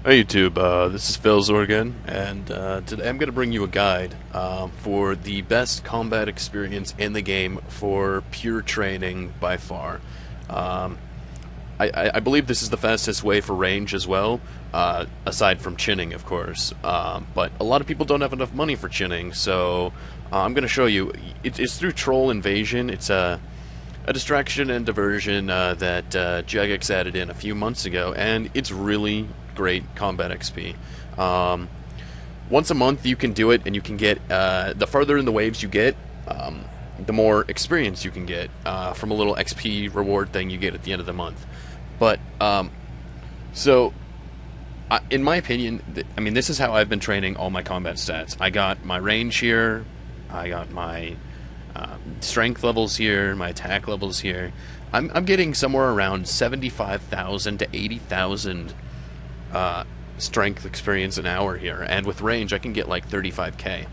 Hey YouTube, this is Philzor again, and today I'm going to bring you a guide for the best combat experience in the game for pure training by far. I believe this is the fastest way for range as well, aside from chinning, of course. But a lot of people don't have enough money for chinning, so I'm going to show you. It's through Troll Invasion. It's a distraction and diversion that Jagex added in a few months ago, and it's really great combat XP. Once a month you can do it, and you can get, the farther in the waves you get, the more experience you can get from a little XP reward thing you get at the end of the month. But, in my opinion, I mean, this is how I've been training all my combat stats. I got my range here, I got my strength levels here, my attack levels here. I'm getting somewhere around 75,000 to 80,000 strength experience an hour here, and with range I can get like 35k.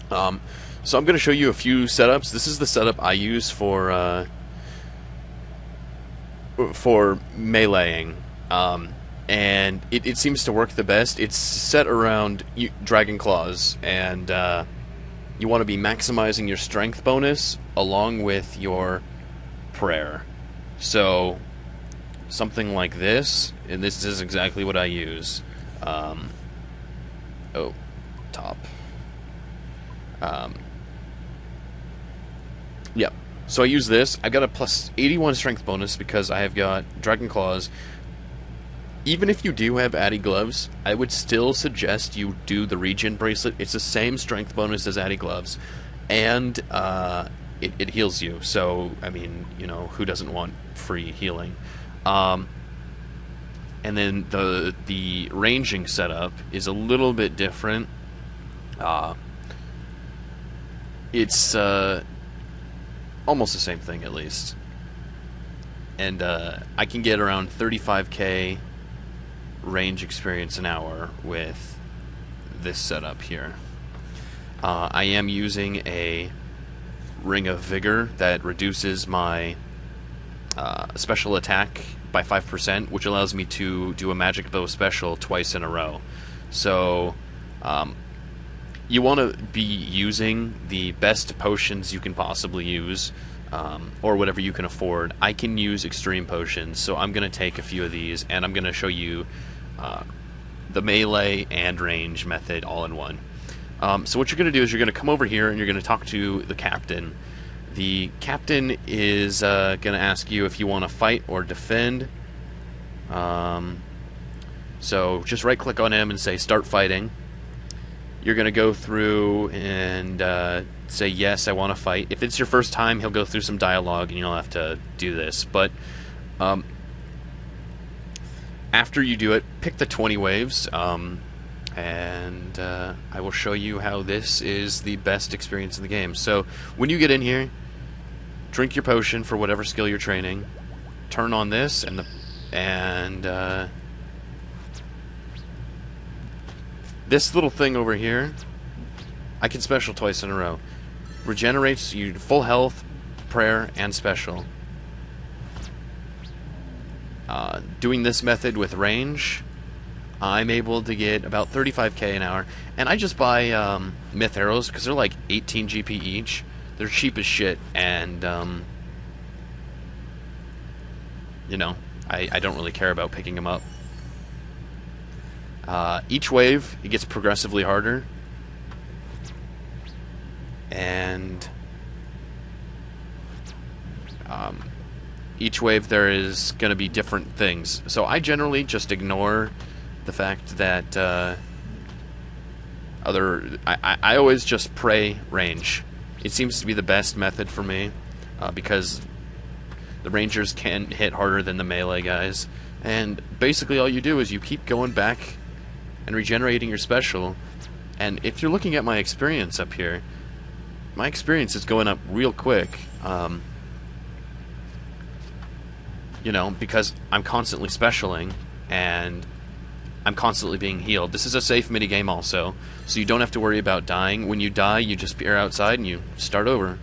So I'm going to show you a few setups. This is the setup I use for meleeing, and it seems to work the best. It's set around Dragon Claws, and you want to be maximizing your strength bonus along with your prayer. So something like this, and this is exactly what I use. Top. Yeah. So I use this. I got a plus 81 strength bonus because I have got Dragon Claws. Even if you do have Addy Gloves, I would still suggest you do the Regen Bracelet. It's the same strength bonus as Addy Gloves, and it heals you. So, I mean, you know, who doesn't want free healing? And then the ranging setup is a little bit different. It's almost the same thing, at least. And I can get around 35k range experience an hour with this setup here. I am using a Ring of Vigor that reduces my special attack by 5%, which allows me to do a magic bow special twice in a row. So you want to be using the best potions you can possibly use, or whatever you can afford. I can use extreme potions, so I'm going to take a few of these, and I'm going to show you the melee and range method all in one. So what you're going to do is you're going to come over here and you're going to talk to the captain. The captain is going to ask you if you want to fight or defend. So just right click on him and say start fighting. You're going to go through and say yes, I want to fight. If it's your first time, he'll go through some dialogue and you'll have to do this. But after you do it, pick the 20 waves, and I will show you how this is the best experience in the game. So when you get in here, drink your potion for whatever skill you're training, turn on this, and this little thing over here, I can special twice in a row. Regenerates you full health, prayer, and special. Doing this method with range, I'm able to get about 35k an hour, and I just buy myth arrows because they're like 18 GP each. They're cheap as shit, and you know, I don't really care about picking them up. Each wave, it gets progressively harder, and each wave there is going to be different things. So I generally just ignore the fact that I always just pray range. It seems to be the best method for me, because the rangers can hit harder than the melee guys, and basically all you do is you keep going back and regenerating your special. And if you're looking at my experience up here, my experience is going up real quick, you know, because I'm constantly specialing and I'm constantly being healed. This is a safe minigame also, so you don't have to worry about dying. When you die, you just peer outside and you start over.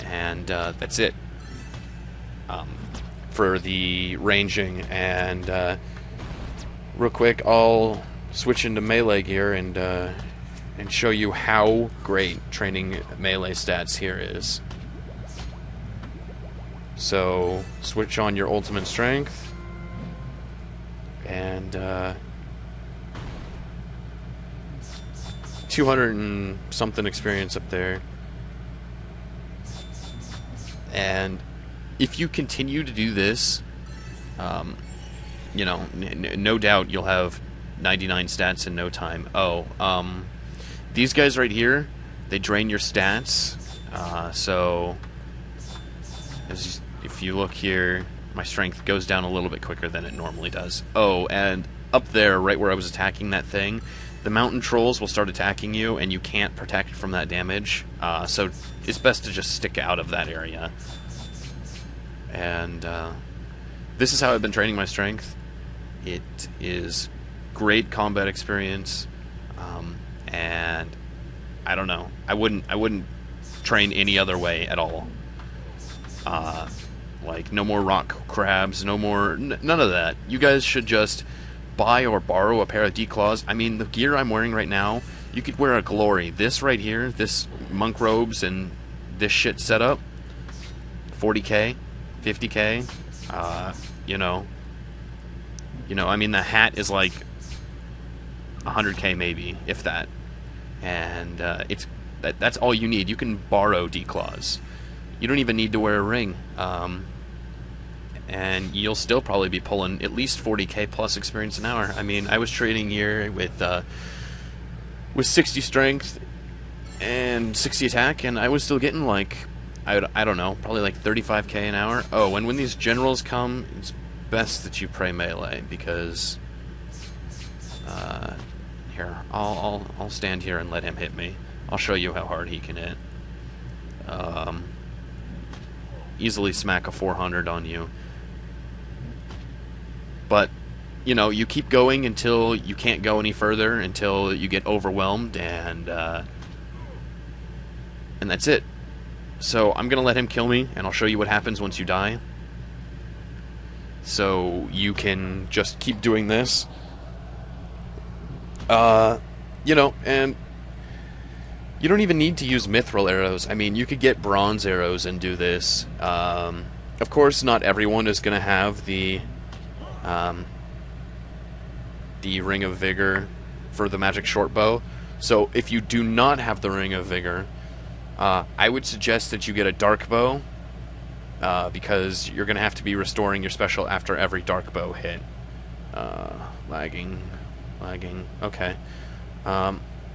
And that's it. For the ranging and real quick, I'll switch into melee gear and show you how great training melee stats here is. So, switch on your ultimate strength, and 200 and something experience up there. And if you continue to do this, you know, no doubt you'll have 99 stats in no time. These guys right here, they drain your stats. So if you look here, my strength goes down a little bit quicker than it normally does. Oh, and up there, right where I was attacking that thing, the mountain trolls will start attacking you, and you can't protect from that damage. So it's best to just stick out of that area. And this is how I've been training my strength. It is great combat experience, and I don't know. I wouldn't train any other way at all. Like, no more rock crabs, no more, none of that. You guys should just buy or borrow a pair of declaws. I mean, the gear I'm wearing right now, you could wear a glory. This right here, this monk robes and this shit setup, 40k, 50k. You know, I mean, the hat is like 100k maybe, if that. And that's all you need. You can borrow declaws. You don't even need to wear a ring. And you'll still probably be pulling at least 40k plus experience an hour. I mean, I was trading here with 60 strength and 60 attack, and I was still getting like, I don't know, probably like 35k an hour. Oh, and when these generals come, it's best that you pray melee, because here, I'll stand here and let him hit me. I'll show you how hard he can hit. Easily smack a 400 on you. But, you know, you keep going until you can't go any further, until you get overwhelmed, and that's it. So I'm gonna let him kill me, and I'll show you what happens once you die. So you can just keep doing this. You know, and you don't even need to use mithril arrows. I mean, you could get bronze arrows and do this. Of course, not everyone is going to have the Ring of Vigor for the magic short bow. So if you do not have the Ring of Vigor, I would suggest that you get a dark bow, because you're going to have to be restoring your special after every dark bow hit. Lagging. Okay.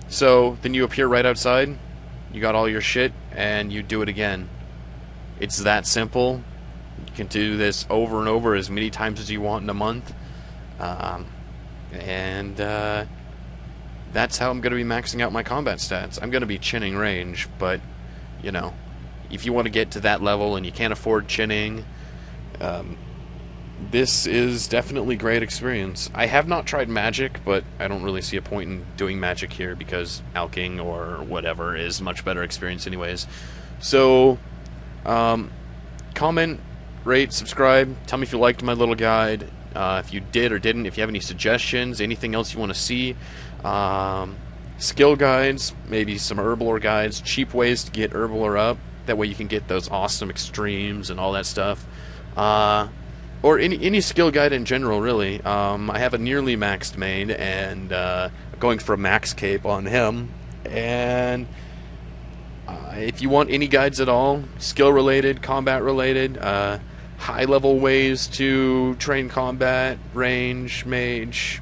So then you appear right outside, you got all your shit, and you do it again. It's that simple. You can do this over and over as many times as you want in a month. That's how I'm going to be maxing out my combat stats. I'm going to be chinning range, but, you know, if you want to get to that level and you can't afford chinning, this is definitely great experience. I have not tried magic, but I don't really see a point in doing magic here, because alching or whatever is much better experience anyways. So, comment, rate, subscribe, tell me if you liked my little guide, if you did or didn't, if you have any suggestions, anything else you want to see, skill guides, maybe some herblore guides, cheap ways to get herblore up, that way you can get those awesome extremes and all that stuff. Or any skill guide in general, really. I have a nearly maxed main, and going for a max cape on him. And if you want any guides at all, skill-related, combat-related, high-level ways to train combat, range, mage,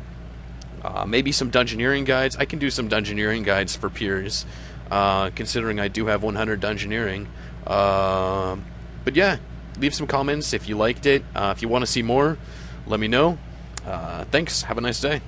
maybe some dungeoneering guides. I can do some dungeoneering guides for peers, considering I do have 100 dungeoneering. But yeah. Leave some comments if you liked it. If you want to see more, let me know. Thanks. Have a nice day.